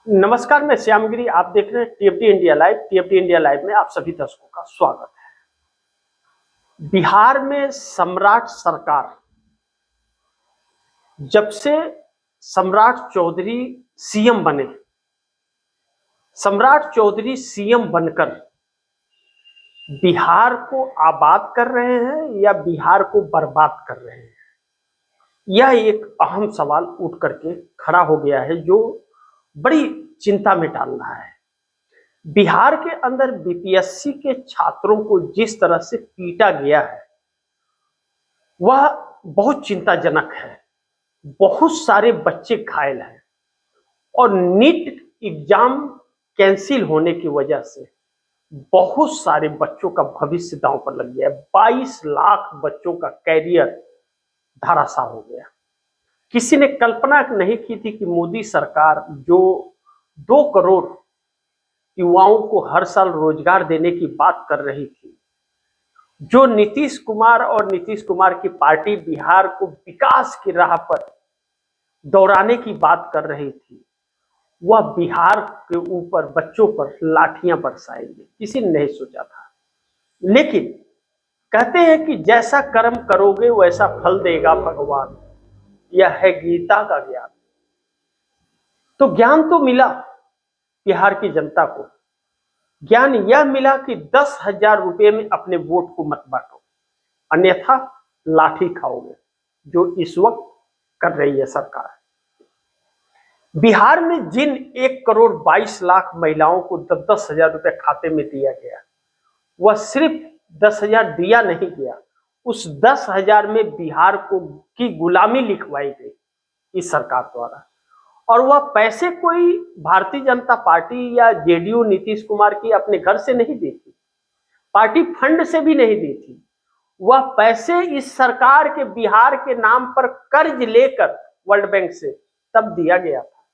नमस्कार, मैं श्यामगिरी। आप देख रहे हैं TFT India live. TFT India live में आप सभी दर्शकों का स्वागत है। बिहार में सम्राट सरकार, जब से सम्राट चौधरी सीएम बने, सम्राट चौधरी सीएम बनकर बिहार को आबाद कर रहे हैं या बिहार को बर्बाद कर रहे हैं, यह एक अहम सवाल उठ करके खड़ा हो गया है, जो बड़ी चिंता में डाल रहा है। बिहार के अंदर बीपीएससी के छात्रों को जिस तरह से पीटा गया है, वह बहुत चिंताजनक है। बहुत सारे बच्चे घायल हैं और नीट एग्जाम कैंसिल होने की वजह से बहुत सारे बच्चों का भविष्य दांव पर लग गया है। 22 लाख बच्चों का कैरियर धराशायी हो गया। किसी ने कल्पना नहीं की थी कि मोदी सरकार, जो 2 करोड़ युवाओं को हर साल रोजगार देने की बात कर रही थी, जो नीतीश कुमार और नीतीश कुमार की पार्टी बिहार को विकास की राह पर दौड़ाने की बात कर रही थी, वह बिहार के ऊपर बच्चों पर लाठियां बरसाएंगे, किसी ने नहीं सोचा था। लेकिन कहते हैं कि जैसा कर्म करोगे वैसा फल देगा भगवान। यह है गीता का ज्ञान। तो ज्ञान तो मिला बिहार की जनता को। ज्ञान यह मिला कि 10,000 रुपये में अपने वोट को मत बांटो, अन्यथा लाठी खाओगे, जो इस वक्त कर रही है सरकार। बिहार में जिन 1 करोड़ 22 लाख महिलाओं को 10,000 रुपये खाते में दिया गया, वह सिर्फ 10,000 दिया नहीं गया, उस 10,000 में बिहार को की गुलामी लिखवाई गई इस सरकार द्वारा। और वह पैसे कोई भारतीय जनता पार्टी या जेडीयू नीतीश कुमार की अपने घर से नहीं दी थी, पार्टी फंड से भी नहीं दी थी। वह पैसे इस सरकार के बिहार के नाम पर कर्ज लेकर वर्ल्ड बैंक से तब दिया गया था,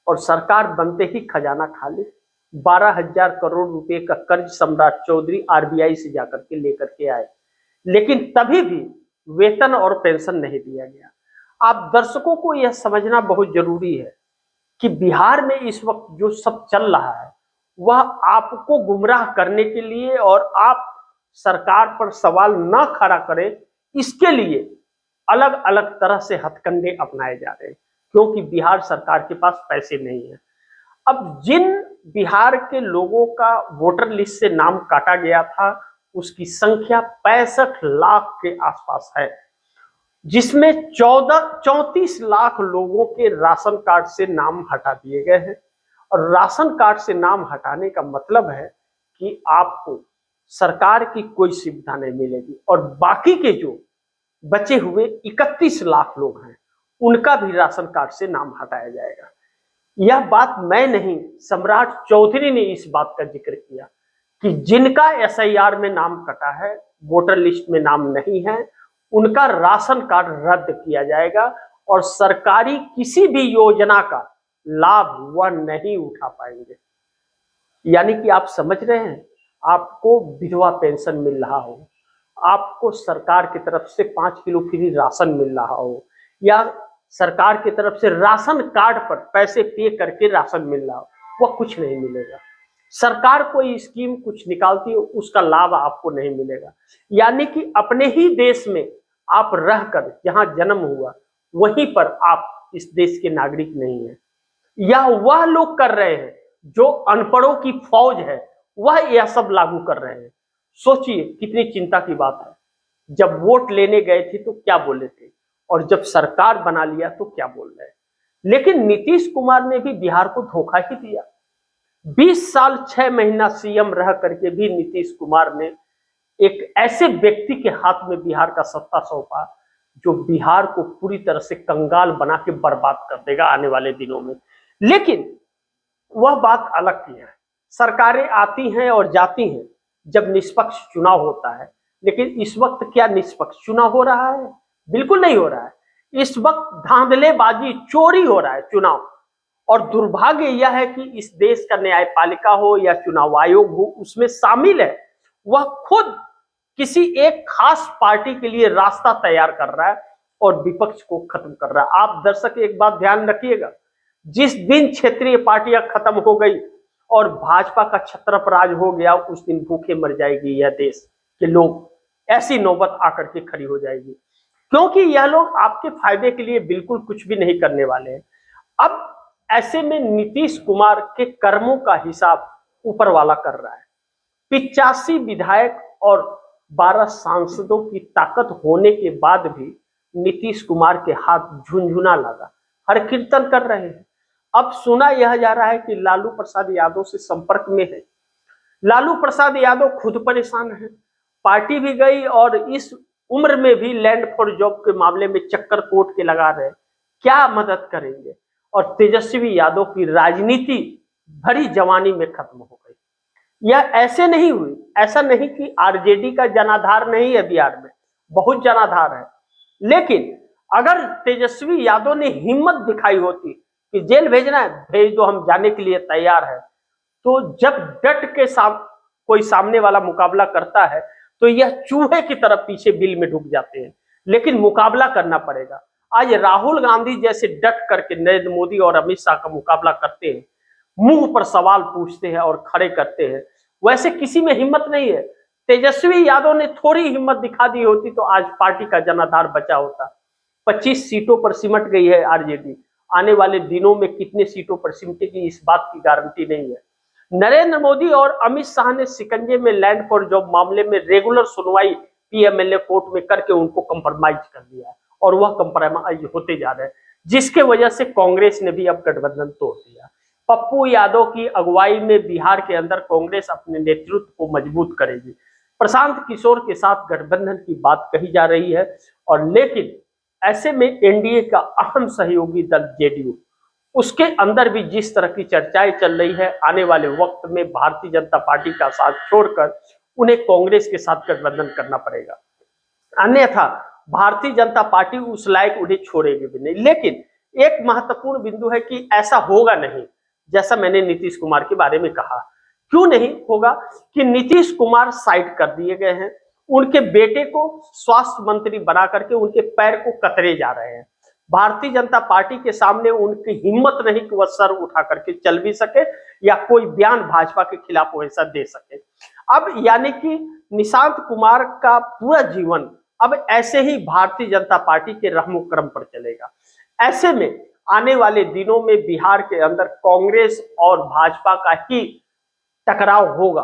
और सरकार बनते ही खजाना खाली। 12,000 करोड़ रुपए का कर्ज सम्राट चौधरी आरबीआई से जाकर के लेकर के आए, लेकिन तभी भी वेतन और पेंशन नहीं दिया गया। आप दर्शकों को यह समझना बहुत जरूरी है कि बिहार में इस वक्त जो सब चल रहा है, वह आपको गुमराह करने के लिए और आप सरकार पर सवाल न खड़ा करें, इसके लिए अलग अलग तरह से हथकंडे अपनाए जा रहे हैं, क्योंकि बिहार सरकार के पास पैसे नहीं है। अब जिन बिहार के लोगों का वोटर लिस्ट से नाम काटा गया था, उसकी संख्या 65 लाख के आसपास है, जिसमें 34 लाख लोगों के राशन कार्ड से नाम हटा दिए गए हैं। और राशन कार्ड से नाम हटाने का मतलब है कि आपको सरकार की कोई सुविधा नहीं मिलेगी, और बाकी के जो बचे हुए 31 लाख लोग हैं, उनका भी राशन कार्ड से नाम हटाया जाएगा। यह बात मैं नहीं, सम्राट चौधरी ने इस बात का जिक्र किया कि जिनका एसआईआर में नाम कटा है, वोटर लिस्ट में नाम नहीं है, उनका राशन कार्ड रद्द किया जाएगा और सरकारी किसी भी योजना का लाभ वह नहीं उठा पाएंगे। यानी कि आप समझ रहे हैं, आपको विधवा पेंशन मिल रहा हो, आपको सरकार की तरफ से 5 किलो फ्री राशन मिल रहा हो, या सरकार की तरफ से राशन कार्ड पर पैसे पे करके राशन मिल रहा हो, वह कुछ नहीं मिलेगा। सरकार कोई स्कीम कुछ निकालती है, उसका लाभ आपको नहीं मिलेगा। यानी कि अपने ही देश में आप रहकर जहां जन्म हुआ, वहीं पर आप इस देश के नागरिक नहीं है। या वह लोग कर रहे हैं जो अनपढ़ों की फौज है, वह यह सब लागू कर रहे हैं। सोचिए कितनी चिंता की बात है। जब वोट लेने गए थे तो क्या बोले थे, और जब सरकार बना लिया तो क्या बोल रहे हैं। लेकिन नीतीश कुमार ने भी बिहार को धोखा ही दिया। 20 साल 6 महीना सीएम रह करके भी नीतीश कुमार ने एक ऐसे व्यक्ति के हाथ में बिहार का सत्ता सौंपा, जो बिहार को पूरी तरह से कंगाल बना के बर्बाद कर देगा आने वाले दिनों में। लेकिन वह बात अलग की है। सरकारें आती हैं और जाती हैं जब निष्पक्ष चुनाव होता है, लेकिन इस वक्त क्या निष्पक्ष चुनाव हो रहा है? बिल्कुल नहीं हो रहा है। इस वक्त धांधलेबाजी, चोरी हो रहा है चुनाव। और दुर्भाग्य यह है कि इस देश का न्यायपालिका हो या चुनाव आयोग हो, उसमें शामिल है वह खुद किसी एक खास पार्टी के लिए रास्ता तैयार कर रहा है और विपक्ष को खत्म कर रहा है। आप दर्शक एक बात ध्यान रखिएगा, जिस दिन क्षेत्रीय पार्टियां खत्म हो गई और भाजपा का छत्रप राज हो गया, उस दिन भूखे मर जाएगी यह देश के लोग। ऐसी नौबत आकर के खड़ी हो जाएगी, क्योंकि यह लोग आपके फायदे के लिए बिल्कुल कुछ भी नहीं करने वाले हैं। अब ऐसे में नीतीश कुमार के कर्मों का हिसाब ऊपर वाला कर रहा है। 85 विधायक और 12 सांसदों की ताकत होने के बाद भी नीतीश कुमार के हाथ झुनझुना लगा, हर कीर्तन कर रहे हैं। अब सुना यह जा रहा है कि लालू प्रसाद यादव से संपर्क में है। लालू प्रसाद यादव खुद परेशान है, पार्टी भी गई और इस उम्र में भी लैंड फॉर जॉब के मामले में चक्कर कोट के लगा रहे, क्या मदद करेंगे। और तेजस्वी यादव की राजनीति भरी जवानी में खत्म हो गई। यह ऐसे नहीं हुई, ऐसा नहीं कि आरजेडी का जनाधार नहीं है बिहार में, बहुत जनाधार है। लेकिन अगर तेजस्वी यादव ने हिम्मत दिखाई होती कि जेल भेजना है, भेज दो, हम जाने के लिए तैयार है, तो जब डट के कोई सामने वाला मुकाबला करता है तो यह चूहे की तरफ पीछे बिल में ढुक जाते हैं। लेकिन मुकाबला करना पड़ेगा। आज राहुल गांधी जैसे डट करके नरेंद्र मोदी और अमित शाह का मुकाबला करते हैं, मुंह पर सवाल पूछते हैं और खड़े करते हैं, वैसे किसी में हिम्मत नहीं है। तेजस्वी यादव ने थोड़ी हिम्मत दिखा दी होती तो आज पार्टी का जनाधार बचा होता। 25 सीटों पर सिमट गई है आरजेडी, आने वाले दिनों में कितने सीटों पर सिमटेगी इस बात की गारंटी नहीं है। नरेंद्र मोदी और अमित शाह ने शिकंजे में लैंड फॉर जॉब मामले में रेगुलर सुनवाई पीएमएलए कोर्ट में करके उनको कंप्रोमाइज कर दिया है और वह कंप्रोमाइज होते जा रहे हैं, जिसके वजह से कांग्रेस ने भी अब गठबंधन तोड़ दिया। पप्पू यादव की अगुवाई में बिहार के अंदर कांग्रेस अपने नेतृत्व को मजबूत करेगी। प्रशांत किशोर के साथ गठबंधन की बात कही जा रही है, और लेकिन ऐसे में एनडीए का अहम सहयोगी दल जेडीयू, उसके अंदर भी जिस तरह की चर्चाएं चल रही है, आने वाले वक्त में भारतीय जनता पार्टी का साथ छोड़कर उन्हें कांग्रेस के साथ गठबंधन करना पड़ेगा, अन्यथा भारतीय जनता पार्टी उस लायक उन्हें छोड़ेगी भी नहीं। लेकिन एक महत्वपूर्ण बिंदु है कि ऐसा होगा नहीं, जैसा मैंने नीतीश कुमार के बारे में कहा। क्यों नहीं होगा कि नीतीश कुमार साइड कर दिए गए हैं, उनके बेटे को स्वास्थ्य मंत्री बना करके उनके पैर को कतरे जा रहे हैं। भारतीय जनता पार्टी के सामने उनकी हिम्मत नहीं कि वह सर उठा करके चल भी सके या कोई बयान भाजपा के खिलाफ वैसा दे सके। अब यानी कि निशांत कुमार का पूरा जीवन अब ऐसे ही भारतीय जनता पार्टी के रहमो क्रम पर चलेगा। ऐसे में आने वाले दिनों में बिहार के अंदर कांग्रेस और भाजपा का ही टकराव होगा,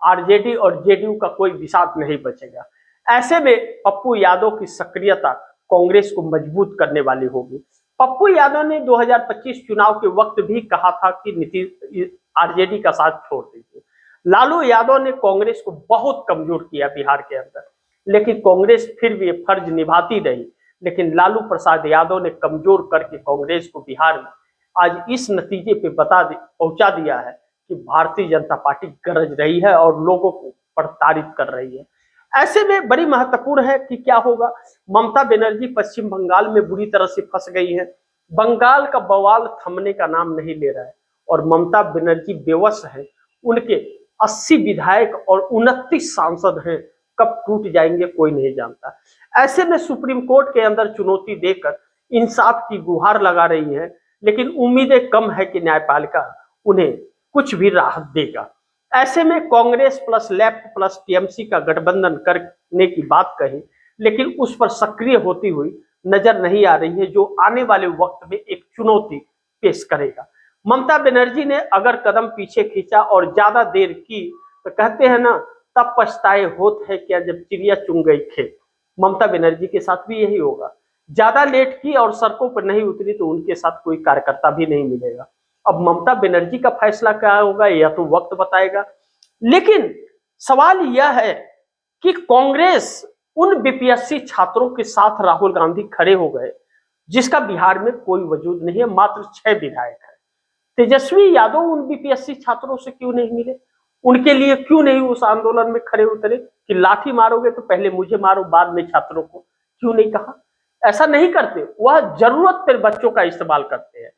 आरजेडी और जेडीयू का कोई विसात नहीं बचेगा। ऐसे में पप्पू यादव की सक्रियता कांग्रेस को मजबूत करने वाली होगी। पप्पू यादव ने 2025 चुनाव के वक्त भी कहा था कि नीतीश आरजेडी का साथ छोड़ दीजिए। लालू यादव ने कांग्रेस को बहुत कमजोर किया बिहार के अंदर, लेकिन कांग्रेस फिर भी फर्ज निभाती रही। लेकिन लालू प्रसाद यादव ने कमजोर करके कांग्रेस को बिहार में आज इस नतीजे पे पहुंचा दिया है कि भारतीय जनता पार्टी गरज रही है और लोगों को प्रताड़ित कर रही है। ऐसे में बड़ी महत्वपूर्ण है कि क्या होगा। ममता बनर्जी पश्चिम बंगाल में बुरी तरह से फंस गई है। बंगाल का बवाल थमने का नाम नहीं ले रहा है और ममता बनर्जी बेवश है। उनके 80 विधायक और 29 सांसद हैं, कब टूट जाएंगे कोई नहीं जानता। ऐसे में सुप्रीम कोर्ट के अंदर चुनौती देकर इंसाफ की गुहार लगा रही है, लेकिन उम्मीदें कम है कि न्यायपालिका उन्हें कुछ भी राहत देगा। ऐसे में Congress plus left plus TMC का गठबंधन करने की बात कही, लेकिन उस पर सक्रिय होती हुई नजर नहीं आ रही है, जो आने वाले वक्त में एक चुनौती पेश करेगा। ममता बनर्जी ने अगर कदम पीछे खींचा और ज्यादा देर की तो कहते हैं ना, तब पछताए होत है क्या जब चिड़िया चुन गई खेत। ममता बनर्जी के साथ भी यही होगा। ज्यादा लेट की और सड़कों पर नहीं उतरी तो उनके साथ कोई कार्यकर्ता भी नहीं मिलेगा। अब ममता बनर्जी का फैसला क्या होगा यह तो वक्त बताएगा। लेकिन सवाल यह है कि कांग्रेस उन बीपीएससी छात्रों के साथ राहुल गांधी खड़े हो गए जिसका बिहार में कोई वजूद नहीं है, मात्र 6 विधायक है। तेजस्वी यादव उन बीपीएससी छात्रों से क्यों नहीं मिले, उनके लिए क्यों नहीं उस आंदोलन में खड़े उतरे कि लाठी मारोगे तो पहले मुझे मारो बाद में छात्रों को, क्यों नहीं कहा। ऐसा नहीं करते, वह जरूरत पर बच्चों का इस्तेमाल करते हैं।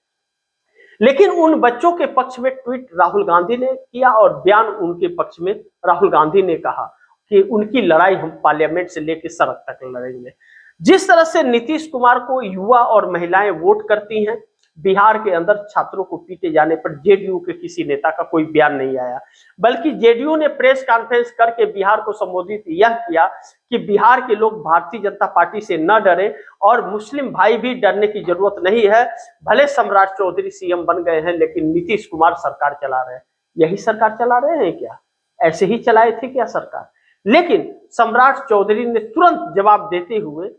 लेकिन उन बच्चों के पक्ष में ट्वीट राहुल गांधी ने किया और बयान उनके पक्ष में राहुल गांधी ने कहा कि उनकी लड़ाई हम पार्लियामेंट से लेकर सड़क तक लड़ेंगे। जिस तरह से नीतीश कुमार को युवा और महिलाएं वोट करती हैं, बिहार के अंदर छात्रों को पीटे जाने पर जेडीयू के किसी नेता का कोई बयान नहीं आया, बल्कि जेडीयू ने प्रेस कॉन्फ्रेंस करके बिहार को संबोधित यह किया कि बिहार के लोग भारतीय जनता पार्टी से न डरे और मुस्लिम भाई भी डरने की जरूरत नहीं है। भले सम्राट चौधरी सीएम बन गए हैं, लेकिन नीतीश कुमार सरकार चला रहे हैं। यही सरकार चला रहे हैं क्या? ऐसे ही चलाए थे क्या सरकार? लेकिन सम्राट चौधरी ने तुरंत जवाब देते हुए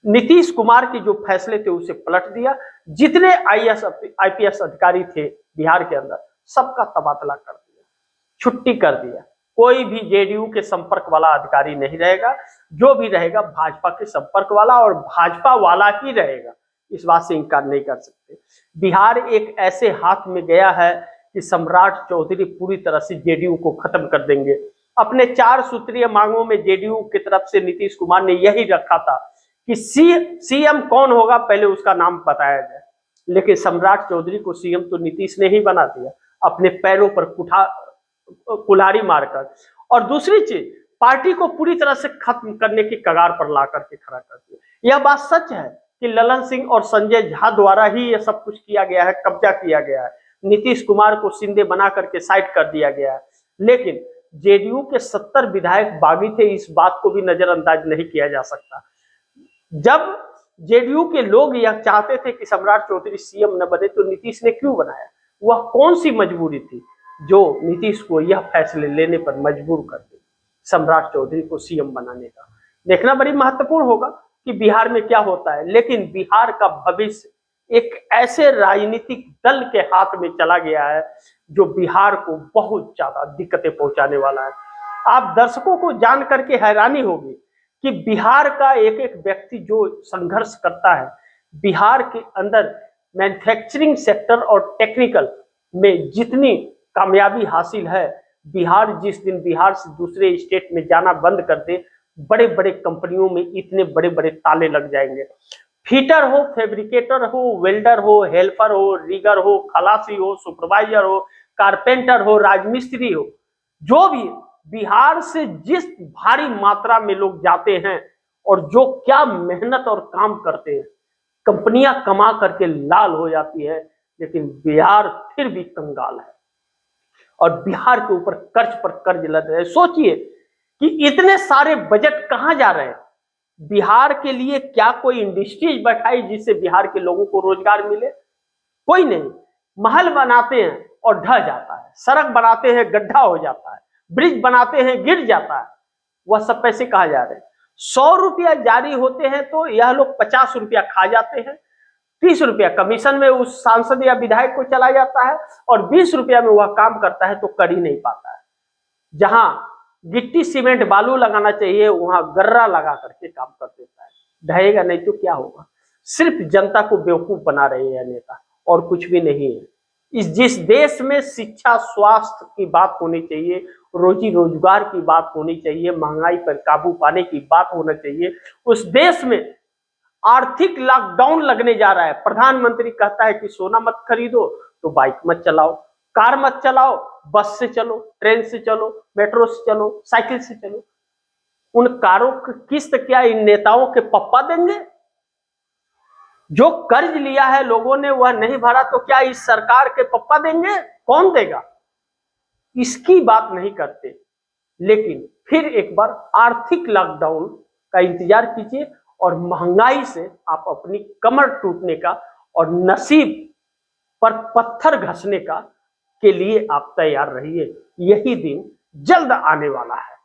नीतीश कुमार के जो फैसले थे उसे पलट दिया। जितने आईपीएस अधिकारी थे बिहार के अंदर, सबका तबादला कर दिया, छुट्टी कर दिया। कोई भी जेडीयू के संपर्क वाला अधिकारी नहीं रहेगा, जो भी रहेगा भाजपा के संपर्क वाला और भाजपा वाला ही रहेगा। इस बात से इनकार नहीं कर सकते। बिहार एक ऐसे हाथ में गया है कि सम्राट चौधरी पूरी तरह से जेडीयू को खत्म कर देंगे। अपने 4 सूत्रीय मांगों में जेडीयू की तरफ से नीतीश कुमार ने यही रखा था कि सीएम कौन होगा पहले उसका नाम बताया जाए, लेकिन सम्राट चौधरी को सीएम तो नीतीश ने ही बना दिया अपने पैरों पर कुल्हाड़ी मारकर। और दूसरी चीज, पार्टी को पूरी तरह से खत्म करने की कगार पर ला करके खड़ा कर दिया। यह बात सच है कि ललन सिंह और संजय झा द्वारा ही यह सब कुछ किया गया है, कब्जा किया गया है, नीतीश कुमार को शिंदे बना करके साइड कर दिया गया है। लेकिन जेडीयू के 70 विधायक बागी थे, इस बात को भी नजरअंदाज नहीं किया जा सकता। जब जेडीयू के लोग यह चाहते थे कि सम्राट चौधरी सीएम न बने, तो नीतीश ने क्यों बनाया? वह कौन सी मजबूरी थी जो नीतीश को यह फैसले लेने पर मजबूर कर दी, सम्राट चौधरी को सीएम बनाने का? देखना बड़ी महत्वपूर्ण होगा कि बिहार में क्या होता है। लेकिन बिहार का भविष्य एक ऐसे राजनीतिक दल के हाथ में चला गया है जो बिहार को बहुत ज्यादा दिक्कतें पहुंचाने वाला है। आप दर्शकों को जान करके हैरानी होगी कि बिहार का एक एक व्यक्ति जो संघर्ष करता है, बिहार के अंदर मैन्युफैक्चरिंग सेक्टर और टेक्निकल में जितनी कामयाबी हासिल है, बिहार जिस दिन बिहार से दूसरे स्टेट में जाना बंद कर दे, बड़े बड़े कंपनियों में इतने बड़े बड़े ताले लग जाएंगे। फिटर हो, फैब्रिकेटर हो, वेल्डर हो, हेल्पर हो, रिगर हो, खलासी हो, सुपरवाइजर हो, कारपेंटर हो, राजमिस्त्री हो, जो भी बिहार से जिस भारी मात्रा में लोग जाते हैं और जो क्या मेहनत और काम करते हैं, कंपनियां कमा करके लाल हो जाती है, लेकिन बिहार फिर भी कंगाल है और बिहार के ऊपर कर्ज पर कर्ज लद रहे हैं। सोचिए कि इतने सारे बजट कहां जा रहे हैं। बिहार के लिए क्या कोई इंडस्ट्रीज बैठाई जिससे बिहार के लोगों को रोजगार मिले? कोई नहीं। महल बनाते हैं और ढह जाता है, सड़क बनाते हैं गड्ढा हो जाता है, ब्रिज बनाते हैं गिर जाता है। वह सब पैसे कहाँ जा रहे हैं? 100 रुपया जारी होते हैं तो यह लोग 50 रुपया खा जाते हैं, 30 रुपया कमीशन में उस सांसद या विधायक को चला जाता है और 20 रुपया में वह काम करता है तो कर ही नहीं पाता है। जहां गिट्टी सीमेंट बालू लगाना चाहिए वहां गर्रा लगा करके काम कर देता है। ढहेगा नहीं तो क्या होगा? सिर्फ जनता को बेवकूफ बना रहे हैं नेता, और कुछ भी नहीं है। जिस देश में शिक्षा स्वास्थ्य की बात होनी चाहिए, रोजी रोजगार की बात होनी चाहिए, महंगाई पर काबू पाने की बात होना चाहिए, उस देश में आर्थिक लॉकडाउन लगने जा रहा है। प्रधानमंत्री कहता है कि सोना मत खरीदो तो बाइक मत चलाओ, कार मत चलाओ, बस से चलो, ट्रेन से चलो, मेट्रो से चलो, साइकिल से चलो। उन कारों की किस्त क्या इन नेताओं के पप्पा देंगे? जो कर्ज लिया है लोगों ने वह नहीं भरा तो क्या इस सरकार के पप्पा देंगे? कौन देगा? इसकी बात नहीं करते। लेकिन फिर एक बार आर्थिक लॉकडाउन का इंतजार कीजिए और महंगाई से आप अपनी कमर टूटने का और नसीब पर पत्थर घसने का के लिए आप तैयार रहिए। यही दिन जल्द आने वाला है।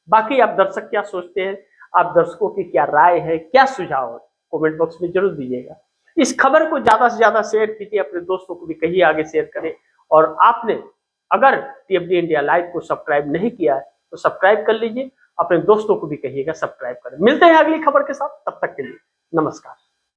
बाकी आप दर्शक क्या सोचते हैं? आप दर्शकों की क्या राय है, क्या सुझाव है, कमेंट बॉक्स में जरूर दीजिएगा। इस खबर को ज्यादा से ज्यादा शेयर कीजिए, अपने दोस्तों को भी कहिए आगे शेयर करें। और आपने अगर टीएफडी इंडिया लाइव को सब्सक्राइब नहीं किया है तो सब्सक्राइब कर लीजिए, अपने दोस्तों को भी कहिएगा सब्सक्राइब करें। मिलते हैं अगली खबर के साथ, तब तक के लिए नमस्कार।